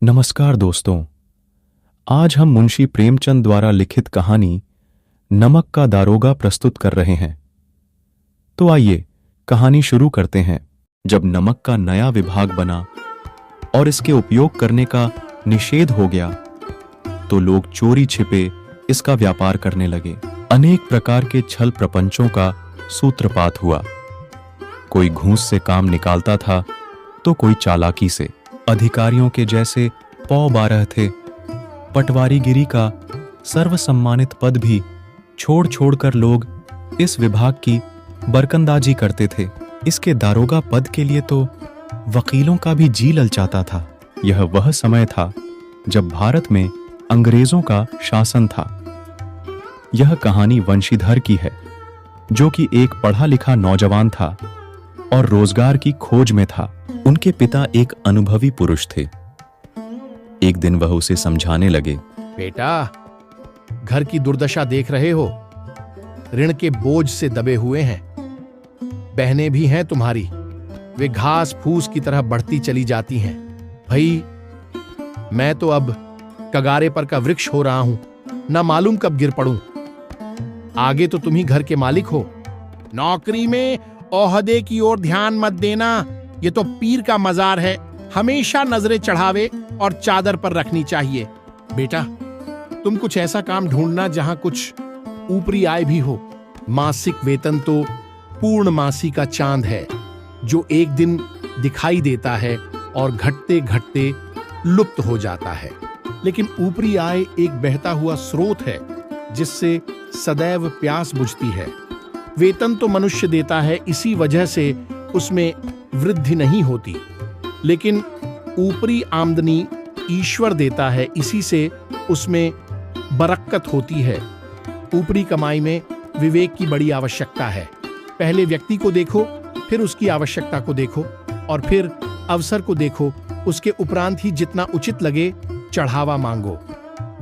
नमस्कार दोस्तों। आज हम मुंशी प्रेमचंद द्वारा लिखित कहानी नमक का दारोगा प्रस्तुत कर रहे हैं। तो आइए कहानी शुरू करते हैं। जब नमक का नया विभाग बना और इसके उपयोग करने का निषेध हो गया तो लोग चोरी छिपे इसका व्यापार करने लगे। अनेक प्रकार के छल प्रपंचों का सूत्रपात हुआ। कोई घूस से काम निकालता था तो कोई चालाकी से। अधिकारियों के जैसे पौ बारह थे। पटवारीगिरी का सर्वसम्मानित पद भी छोड़ छोड़कर लोग इस विभाग की बरकंदाजी करते थे। इसके दारोगा पद के लिए तो वकीलों का भी जी ललचाता था। यह वह समय था जब भारत में अंग्रेजों का शासन था। यह कहानी वंशीधर की है, जो कि एक पढ़ा लिखा नौजवान था और रोजगार की खोज में था। उनके पिता एक अनुभवी पुरुष थे। एक दिन वह उसे समझाने लगे, बेटा, घर की दुर्दशा देख रहे हो। ऋण के बोझ से दबे हुए हैं। बहनें भी हैं तुम्हारी, वे घास फूस की तरह बढ़ती चली जाती हैं। भाई, मैं तो अब कगारे पर का वृक्ष हो रहा हूं, ना मालूम कब गिर पड़ूं। आगे तो तुम ही घर के मालिक हो। नौकरी में ओहदे की ओर ध्यान मत देना, ये तो पीर का मजार है। हमेशा नजरें चढ़ावे और चादर पर रखनी चाहिए। बेटा, तुम कुछ ऐसा काम ढूंढना जहां कुछ ऊपरी आय भी हो। मासिक वेतन तो पूर्णमासी का चांद है, जो एक दिन दिखाई देता है और घटते घटते लुप्त हो जाता है। लेकिन ऊपरी आय एक बहता हुआ स्रोत है, जिससे सदैव प्यास बुझती है। वेतन तो मनुष्य देता है, इसी वजह से उसमें वृद्धि नहीं होती, लेकिन ऊपरी आमदनी ईश्वर देता है, इसी से उसमें बरकत होती है। ऊपरी कमाई में विवेक की बड़ी आवश्यकता है। पहले व्यक्ति को देखो, फिर उसकी आवश्यकता को देखो और फिर अवसर को देखो। उसके उपरांत ही जितना उचित लगे चढ़ावा मांगो।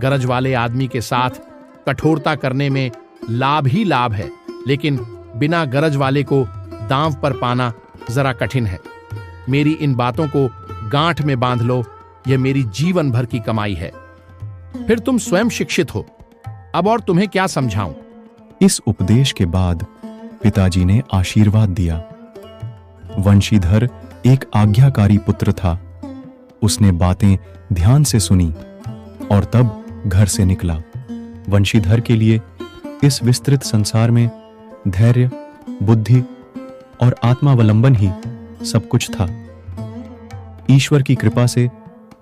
गरज वाले आदमी के साथ कठोरता करने में लाभ ही लाभ है, लेकिन बिना गरज वाले को दांव पर पाना जरा कठिन है। मेरी इन बातों को गांठ में बांध लो, यह मेरी जीवन भर की कमाई है। फिर तुम स्वयं शिक्षित हो, अब और तुम्हें क्या समझाऊं। इस उपदेश के बाद पिताजी ने आशीर्वाद दिया। वंशीधर एक आज्ञाकारी पुत्र था। उसने बातें ध्यान से सुनी और तब घर से निकला। वंशीधर के लिए इस विस्तृत संसार में धैर्य, बुद्धि और आत्मावलंबन ही सब कुछ था। ईश्वर की कृपा से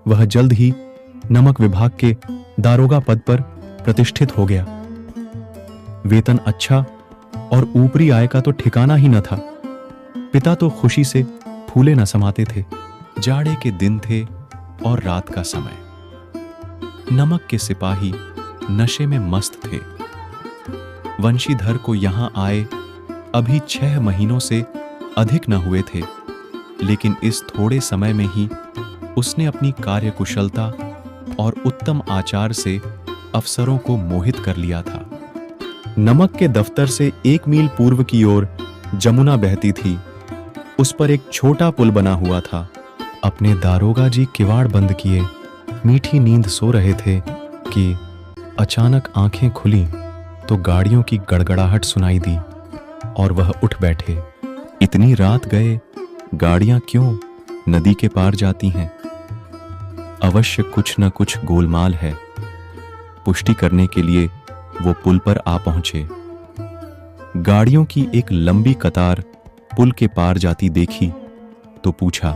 वह जल्द ही नमक विभाग के दारोगा पद पर प्रतिष्ठित हो गया। वेतन अच्छा और ऊपरी आय का तो ठिकाना ही न था। पिता तो खुशी से फूले न समाते थे। जाड़े के दिन थे और रात का समय। नमक के सिपाही नशे में मस्त थे। वंशीधर को यहां आए अभी 6 महीनों से अधिक न हुए थे, लेकिन इस थोड़े समय में ही उसने अपनी कार्यकुशलता और उत्तम आचार से अफसरों को मोहित कर लिया था। नमक के दफ्तर से 1 मील पूर्व की ओर जमुना बहती थी। उस पर एक छोटा पुल बना हुआ था। अपने दारोगा जी किवाड़ बंद किए मीठी नींद सो रहे थे कि अचानक आंखें खुली तो गाड़ियों की गड़गड़ाहट सुनाई दी और वह उठ बैठे। इतनी रात गए, गाड़ियां क्यों नदी के पार जाती हैं? अवश्य कुछ न कुछ गोलमाल है। पुष्टि करने के लिए वो पुल पर आ पहुंचे। गाड़ियों की एक लंबी कतार पुल के पार जाती देखी तो पूछा,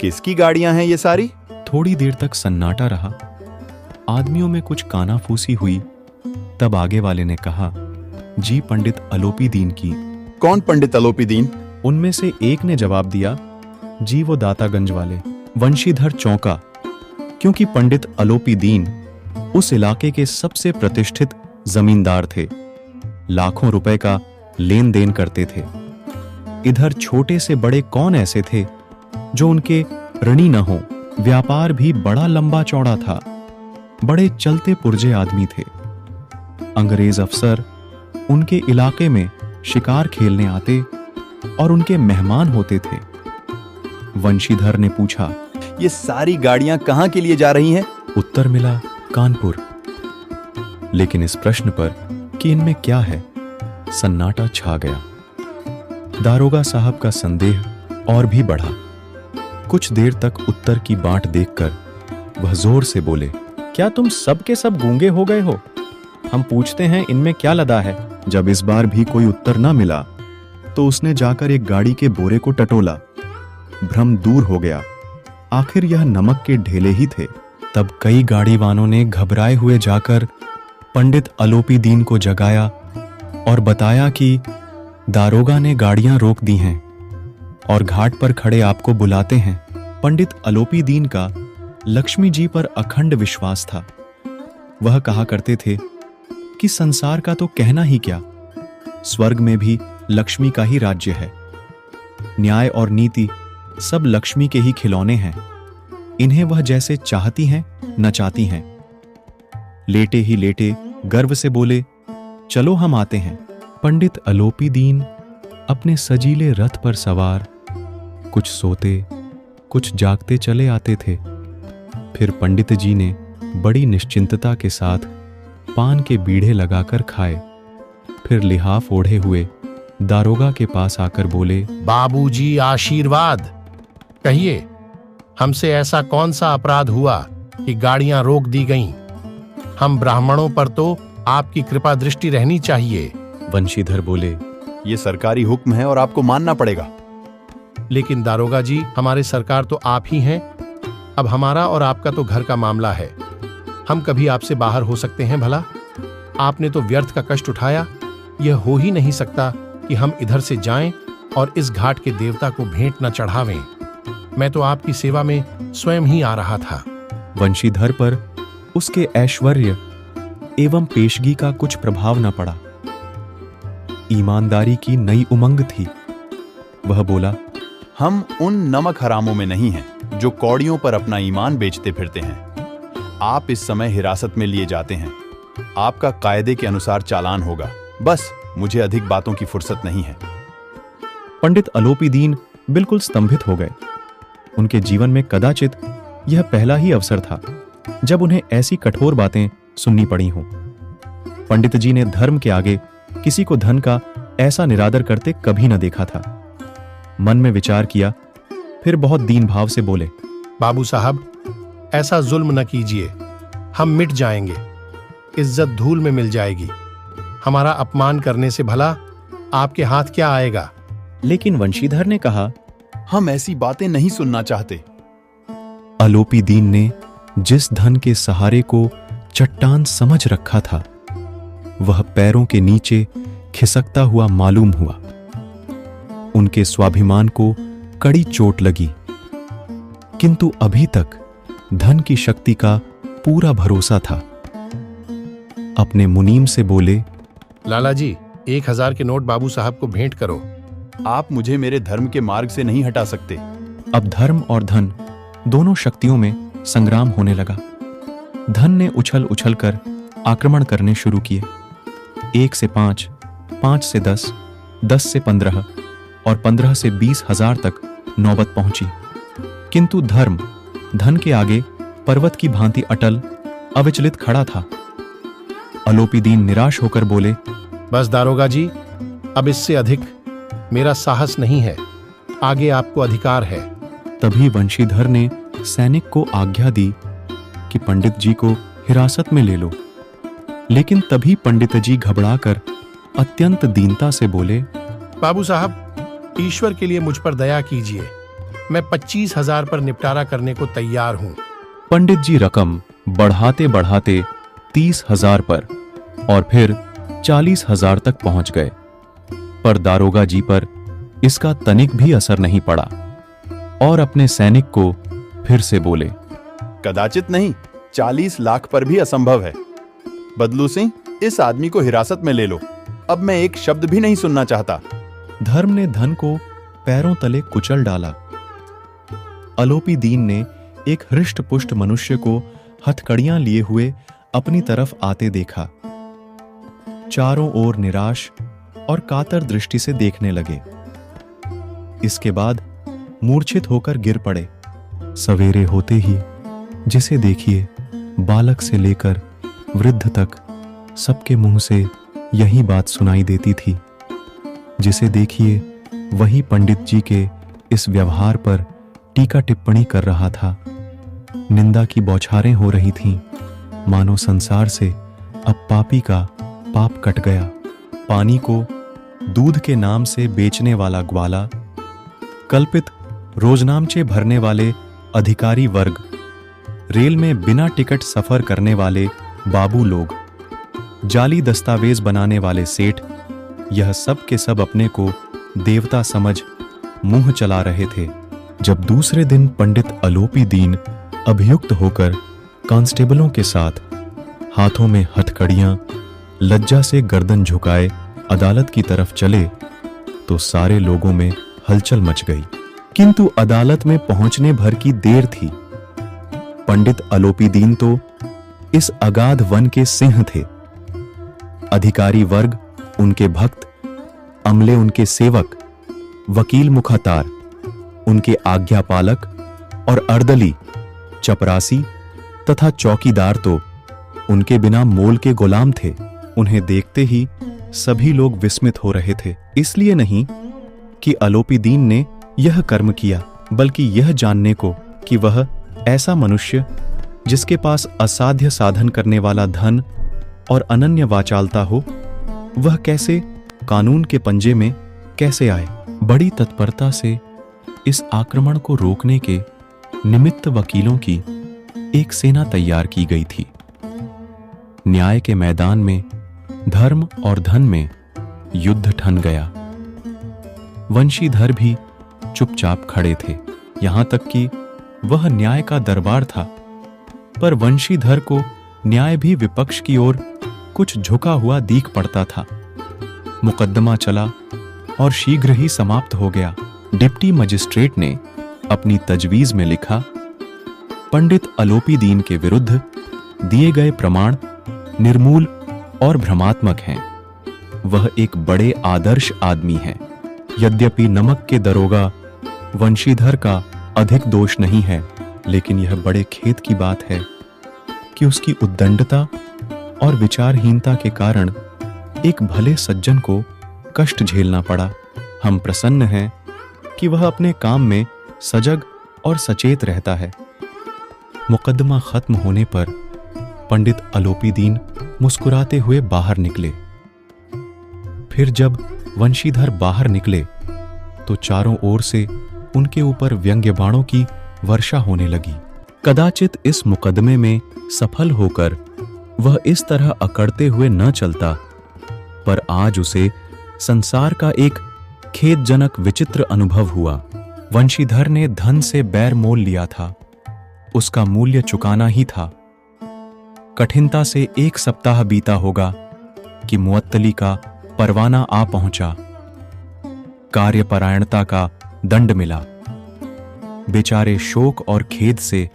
किसकी गाड़ियां हैं ये सारी? थोड़ी देर तक सन्नाटा रहा। आदमियों में कुछ कानाफूसी हुई। तब आगे वाले ने कहा, जी पंडित अलोपी दीन की। कौन पंडित अलोपी दीन? उनमें से एक ने जवाब दिया, जी वो दातागंज वाले। वंशीधर चौंका, क्योंकि पंडित अलोपी दीन उस इलाके के सबसे प्रतिष्ठित जमींदार थे। लाखों रुपए का लेन देन करते थे। इधर छोटे से बड़े कौन ऐसे थे जो उनके ऋणी न हो। व्यापार भी बड़ा लंबा चौड़ा था। बड़े चलते पुर्जे आदमी थे। अंग्रेज अफसर उनके इलाके में शिकार खेलने आते और उनके मेहमान होते थे। वंशीधर ने पूछा, ये सारी गाड़ियां कहाँ के लिए जा रही हैं? उत्तर मिला कानपुर। लेकिन इस प्रश्न पर कि इनमें क्या है, सन्नाटा छा गया। दारोगा साहब का संदेह और भी बढ़ा। कुछ देर तक उत्तर की बांट देखकर वह जोर से बोले, क्या तुम सब के सब गूंगे हो गए हो? हम पूछते हैं इनमें क्या लदा है। जब इस बार भी कोई उत्तर न मिला तो उसने जाकर एक गाड़ी के बोरे को टटोला। भ्रम दूर हो गया। आखिर यह नमक के ढेले ही थे। तब कई गाड़ीवानों ने घबराए हुए जाकर पंडित अलोपी दीन को जगाया और बताया कि दारोगा ने गाड़ियां रोक दी हैं और घाट पर खड़े आपको बुलाते हैं। पंडित अलोपी दीन का लक्ष्मी जी पर अखंड विश्वास था। वह कहा करते थे कि संसार का तो कहना ही क्या, स्वर्ग में भी लक्ष्मी का ही राज्य है। न्याय और नीति सब लक्ष्मी के ही खिलौने हैं। इन्हें वह जैसे चाहती हैं नचाती हैं। लेटे ही लेटे गर्व से बोले, चलो हम आते हैं। पंडित अलोपी दीन अपने सजीले रथ पर सवार कुछ सोते कुछ जागते चले आते थे। फिर पंडित जी ने बड़ी निश्चिंतता के साथ पान के बीड़े लगाकर खाए। फिर लिहाफ ओढ़े हुए दारोगा के पास आकर बोले, बाबूजी आशीर्वाद। कहिए, हमसे ऐसा कौन सा अपराध हुआ कि गाड़ियां रोक दी गईं? हम ब्राह्मणों पर तो आपकी कृपा दृष्टि रहनी चाहिए। वंशीधर बोले, ये सरकारी हुक्म है और आपको मानना पड़ेगा। लेकिन दारोगा जी, हमारे सरकार तो आप ही हैं। अब हमारा और आपका तो घर का मामला है। हम कभी आपसे बाहर हो सकते हैं भला? आपने तो व्यर्थ का कष्ट उठाया। यह हो ही नहीं सकता कि हम इधर से जाएं और इस घाट के देवता को भेंट न चढ़ावें। मैं तो आपकी सेवा में स्वयं ही आ रहा था। वंशीधर पर उसके ऐश्वर्य एवं पेशगी का कुछ प्रभाव न पड़ा। ईमानदारी की नई उमंग थी। वह बोला, हम उन नमक हरामों में नहीं हैं जो कौड़ियों पर अपना ईमान बेचते फिरते हैं। आप इस समय हिरासत में लिए जाते हैं। आपका कायदे के अनुसार चालान होगा। बस मुझे अधिक बातों की फुर्सत नहीं है। पंडित अलोपी दीन बिल्कुल स्तंभित हो गए। उनके जीवन में कदाचित यह पहला ही अवसर था जब उन्हें ऐसी कठोर बातें सुननी पड़ी हों। पंडित जी ने धर्म के आगे किसी को धन का ऐसा निरादर करते कभी न देखा था। मन में विचार किया, फिर बहुत दीन भाव से बोले, बाबू साहब, ऐसा जुल्म न कीजिए। हम मिट जाएंगे। इज्जत धूल में मिल जाएगी। हमारा अपमान करने से भला आपके हाथ क्या आएगा? लेकिन वंशीधर ने कहा, हम ऐसी बातें नहीं सुनना चाहते। अलोपी दीन ने जिस धन के सहारे को चट्टान समझ रखा था, वह पैरों के नीचे खिसकता हुआ मालूम हुआ। उनके स्वाभिमान को कड़ी चोट लगी। किंतु अभी तक धन की शक्ति का पूरा भरोसा था। अपने मुनीम से बोले, लाला जी, 1000 के नोट बाबू साहब को भेंट करो। आप मुझे मेरे धर्म के मार्ग से नहीं हटा सकते। अब धर्म और धन दोनों शक्तियों में संग्राम होने लगा। धन ने उछल उछल कर आक्रमण करने शुरू किए। 1 से 5, 5 से 10, 10 से 15 और 15 से 20,000 तक नौबत पहुंची। किंतु धर्म धन के आगे पर्वत की भांति अटल अविचलित खड़ा था। अलोपी दीन निराश होकर बोले, बस दारोगा जी, अब इससे अधिक मेरा साहस नहीं है। आगे आपको अधिकार है। तभी वंशीधर ने सैनिक को आज्ञा दी कि पंडित जी को हिरासत में ले लो। लेकिन तभी पंडित जी घबराकर अत्यंत दीनता से बोले, बाबू साहब, ईश्वर के लिए मुझ पर दया कीजिए। मैं 25,000 पर निपटारा करने को तैयार हूं। पंडित जी रकम बढ़ाते बढ़ाते 30,000 पर और फिर 40,000 तक पहुंच गए। पर दारोगा जी पर इसका तनिक भी असर नहीं पड़ा और अपने सैनिक को फिर से बोले, कदाचित नहीं, 40 लाख पर भी असंभव है। बदलू सिंह, इस आदमी को हिरासत में ले लो। अब मैं एक शब्द भी नहीं सुनना चाहता। धर्म ने धन को पैरों तले कुचल डाला। अलोपी दीन ने एक हृष्ट पुष्ट मनुष्य को हथकड़ियां लिए हुए अपनी तरफ आते देखा। चारों ओर निराश और कातर दृष्टि से देखने लगे। इसके बाद मूर्छित होकर गिर पड़े। सवेरे होते ही जिसे देखिए, बालक से लेकर वृद्ध तक, सबके मुंह से यही बात सुनाई देती थी। जिसे देखिए वही पंडित जी के इस व्यवहार पर टीका टिप्पणी कर रहा था। निंदा की बौछारें हो रही थीं, मानो संसार से अब पापी का पाप कट गया। पानी को दूध के नाम से बेचने वाला ग्वाला, कल्पित रोजनामचे भरने वाले अधिकारी वर्ग, रेल में बिना टिकट सफर करने वाले बाबू लोग, जाली दस्तावेज बनाने वाले सेठ, यह सब के सब अपने को देवता समझ मुंह चला रहे थे। जब दूसरे दिन पंडित अलोपी दीन अभियुक्त होकर कांस्टेबलों के साथ हाथों में हथकड़ियां, लज्जा से गर्दन झुकाए अदालत की तरफ चले, तो सारे लोगों में हलचल मच गई। किंतु अदालत में पहुंचने भर की देर थी। पंडित अलोपी दीन तो इस अगाध वन के सिंह थे। अधिकारी वर्ग उनके भक्त, अमले उनके सेवक, वकील मुखातार उनके आज्ञापालक और अर्दली, चपरासी तथा चौकीदार तो उनके बिना मोल के गुलाम थे। उन्हें देखते ही सभी लोग विस्मित हो रहे थे। इसलिए नहीं कि अलोपी दीन ने यह कर्म किया, बल्कि यह जानने को कि वह ऐसा मनुष्य जिसके पास असाध्य साधन करने वाला धन और अनन्य वाचालता हो, वह कैसे कानून के पंजे में कैसे आए। बड़ी तत्परता से इस आक्रमण को रोकने के निमित्त वकीलों की एक सेना तैयार की गई थी। न्याय के मैदान में धर्म और धन में युद्ध ठन गया। वंशीधर भी चुपचाप खड़े थे, यहां तक कि वह न्याय का दरबार था, पर वंशीधर को न्याय भी विपक्ष की ओर कुछ झुका हुआ दीख पड़ता था। मुकदमा चला और शीघ्र ही समाप्त हो गया। डिप्टी मजिस्ट्रेट ने अपनी तजवीज में लिखा, पंडित अलोपी दीन के विरुद्ध दिए गए प्रमाण निर्मूल और भ्रमात्मक हैं। वह एक बड़े आदर्श आदमी हैं। यद्यपि नमक के दरोगा वंशीधर का अधिक दोष नहीं है, लेकिन यह बड़े खेद की बात है कि उसकी उद्दंडता और विचारहीनता के कारण एक भले सज्जन को कष्ट झेलना पड़ा। हम प्रसन्न हैं कि वह अपने काम में सजग और सचेत रहता है। मुकदमा खत्म होने पर पंडित अलोपी दीन मुस्कुराते हुए बाहर निकले। फिर जब वंशीधर बाहर निकले तो चारों ओर से उनके ऊपर व्यंग्य बाणों की वर्षा होने लगी। कदाचित इस मुकदमे में सफल होकर वह इस तरह अकड़ते हुए न चलता, पर आज उसे संसार का एक खेदजनक विचित्र अनुभव हुआ। वंशीधर ने धन से बैर मोल लिया था, उसका मूल्य चुकाना ही था। कठिनता से 1 सप्ताह बीता होगा कि मुअत्तली का परवाना आ पहुंचा। कार्यपरायणता का दंड मिला। बेचारे शोक और खेद से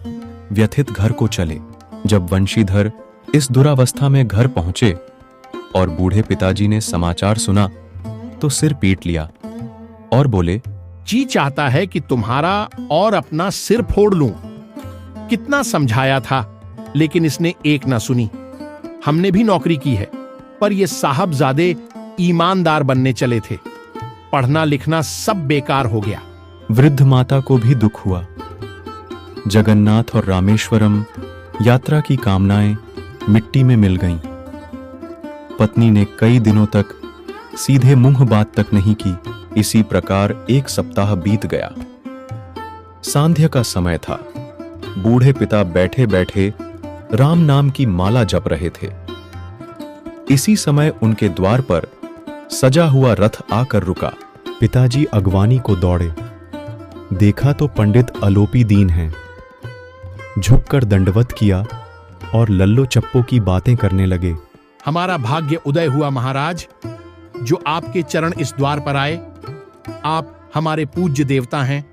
व्यथित घर को चले। जब वंशीधर इस दुरावस्था में घर पहुंचे और बूढ़े पिताजी ने समाचार सुना तो सिर पीट लिया और बोले, जी चाहता है कि तुम्हारा और अपना सिर फोड़ लूं। कितना समझाया था, लेकिन इसने एक ना सुनी। हमने भी नौकरी की है, पर ये साहबजादे ईमानदार बनने चले थे। पढ़ना लिखना सब बेकार हो गया। वृद्ध माता को भी दुख हुआ। जगन्नाथ और रामेश्वरम यात्रा की कामनाएं मिट्टी में मिल गईं। पत्नी ने कई दिनों तक सीधे मुंह बात तक नहीं की। इसी प्रकार 1 सप्ताह बीत गया। सांध्य का समय था। बूढ़े पिता बैठे बैठे राम नाम की माला जप रहे थे। इसी समय उनके द्वार पर सजा हुआ रथ आकर रुका। पिताजी अगवानी को दौड़े। देखा तो पंडित अलोपी दीन हैं। झुककर दंडवत किया और लल्लो चप्पो की बातें करने लगे। हमारा भाग्य उदय हुआ महाराज, जो आपके चरण इस द्वार पर आए। आप हमारे पूज्य देवता हैं।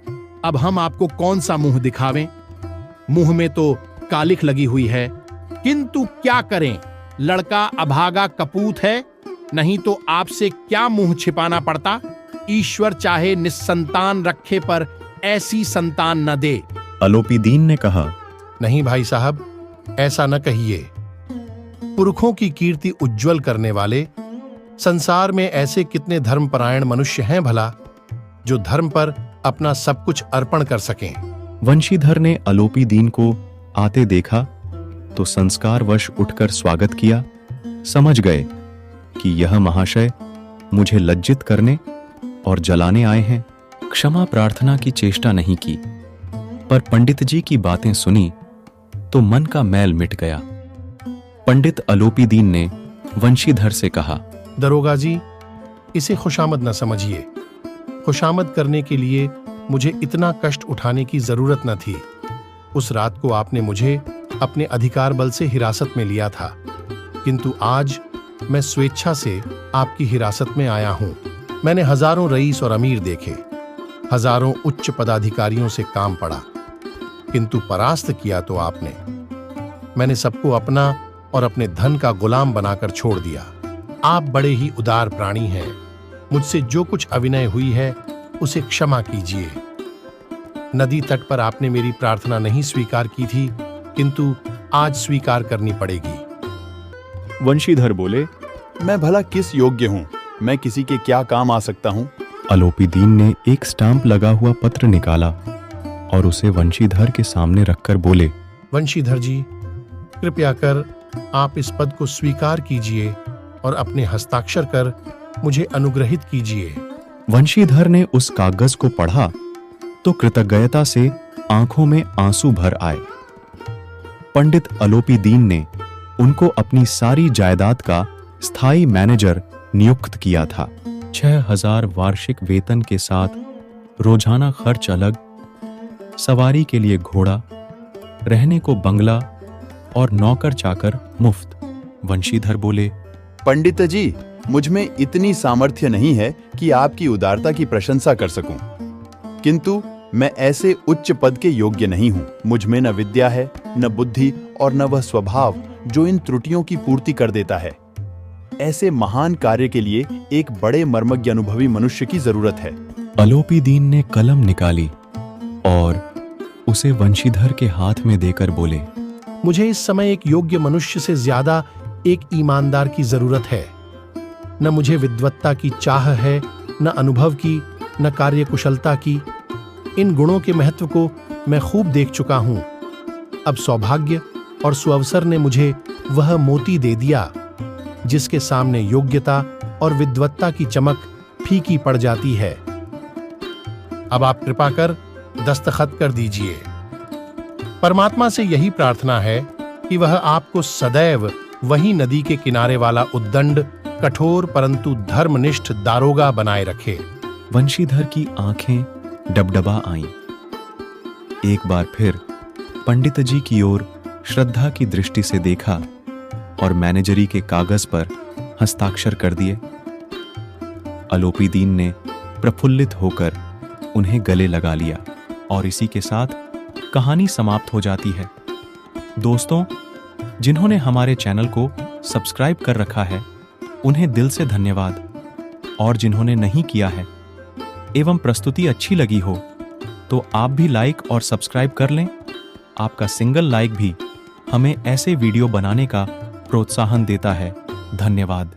अब हम आपको कौन सा मुंह दिखावें? मुंह में तो कालिख लगी हुई है, किंतु क्या करें, लड़का अभागा कपूत है, नहीं तो आपसे क्या मुंह छिपाना पड़ता। ईश्वर चाहे निस्संतान रखे, पर ऐसी संतान न दे। अलोपीदीन ने कहा, नहीं भाई साहब, ऐसा न कहिए। पुरखों की कीर्ति उज्जवल करने वाले संसार में ऐसे कितने धर्मपरायण मनुष्य हैं भला, जो धर्म पर अपना सब कुछ अर्पण कर सकें। वंशीधर ने अलोपीदीन को आते देखा तो संस्कारवश उठकर स्वागत किया। समझ गए कि यह महाशय मुझे लज्जित करने और जलाने आए हैं। क्षमा प्रार्थना की चेष्टा नहीं की, पर पंडित जी की बातें सुनी तो मन का मैल मिट गया। पंडित अलोपीदीन ने वंशीधर से कहा, दरोगा जी, इसे खुशामद न समझिए। खुशामद करने के लिए मुझे इतना कष्ट उठाने की जरूरत न थी। उस रात को आपने मुझे अपने अधिकार बल से हिरासत में लिया था, किंतु आज मैं स्वेच्छा से आपकी हिरासत में आया हूं। मैंने हजारों रईस और अमीर देखे, हजारों उच्च पदाधिकारियों से काम पड़ा, किंतु परास्त किया तो आपने। मैंने सबको अपना और अपने धन का गुलाम बनाकर छोड़ दिया। आप बड़े ही उदार प्राणी हैं। मुझसे जो कुछ अविनय हुई है उसे क्षमा कीजिए। नदी तट पर आपने मेरी प्रार्थना नहीं स्वीकार की थी, किंतु आज स्वीकार करनी पड़ेगी। वंशीधर बोले, मैं भला किस योग्य हूं? मैं किसी के क्या काम आ सकता हूं? अलोपीदीन ने एक स्टाम्प लगा हुआ पत्र निकाला और उसे वंशीधर के सामने रखकर बोले, वंशीधर जी, कृपया कर आप इस पद को स्वीकार कीजिए और अपने हस्ताक्षर कर मुझे अनुग्रहित कीजिए। वंशीधर ने उस कागज को पढ़ा तो कृतज्ञता से आंखों में आंसू भर आए। पंडित अलोपीदीन ने उनको अपनी सारी जायदाद का स्थायी मैनेजर नियुक्त किया था। 6,000 वार्षिक वेतन के साथ रोजाना खर्च अलग, सवारी के लिए घोड़ा, रहने को बंगला और नौकर चाकर मुफ्त। वंशीधर बोले, पंडित जी, मुझ में इतनी सामर्थ्य नहीं है कि आपकी उदारता की प्रशंसा कर सकूं, किंतु मैं ऐसे उच्च पद के योग्य नहीं हूं। मुझ में न विद्या है, न बुद्धि और न वह स्वभाव जो इन त्रुटियों की पूर्ति कर देता है। ऐसे महान कार्य के लिए एक बड़े मर्मज्ञ अनुभवी मनुष्य की जरूरत है। अलोपीदीन ने कलम निकाली और उसे वंशीधर के हाथ में देकर बोले, मुझे इस समय एक योग्य मनुष्य से ज्यादा एक ईमानदार की जरूरत है। न मुझे विद्वत्ता की चाह है, न अनुभव की, न कार्यकुशलता की। इन गुणों के महत्व को मैं खूब देख चुका हूं। अब सौभाग्य और सुअवसर ने मुझे वह मोती दे दिया जिसके सामने योग्यता और विद्वत्ता की चमक फीकी पड़ जाती है। अब आप कृपा कर दस्तखत कर दीजिए। परमात्मा से यही प्रार्थना है कि वह आपको सदैव वही नदी के किनारे वाला उद्दंड, कठोर परंतु धर्मनिष्ठ दारोगा बनाए रखे। वंशीधर की आंखें डबडबा आईं। एक बार फिर पंडित जी की ओर श्रद्धा की दृष्टि से देखा और मैनेजरी के कागज पर हस्ताक्षर कर दिए। अलोपीदीन ने प्रफुल्लित होकर उन्हें गले लगा लिया और इसी के साथ कहानी समाप्त हो जाती है। दोस्तों, जिन्होंने हमारे चैनल को सब्सक्राइब कर रखा है उन्हें दिल से धन्यवाद, और जिन्होंने नहीं किया है एवं प्रस्तुति अच्छी लगी हो तो आप भी लाइक और सब्सक्राइब कर लें। आपका सिंगल लाइक भी हमें ऐसे वीडियो बनाने का प्रोत्साहन देता है। धन्यवाद।